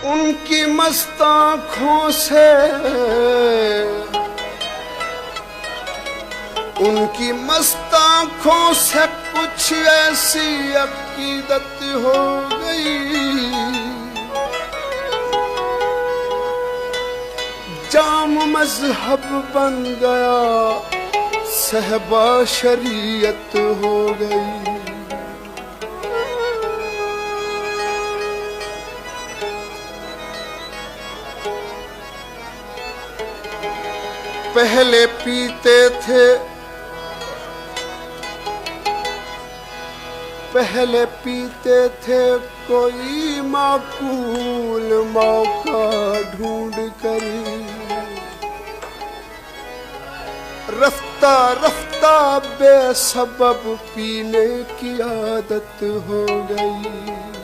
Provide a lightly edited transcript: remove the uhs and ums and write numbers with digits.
उनकी मस्त आँखों से, उनकी मस्त आँखों से कुछ ऐसी अकीदत हो गई, जाम मजहब बन गया, सहबा शरीयत हो गई। पहले पीते थे, पहले पीते थे कोई माकूल मौका ढूंढ कर, रफ्ता रफ्ता बेसबब पीने की आदत हो गई।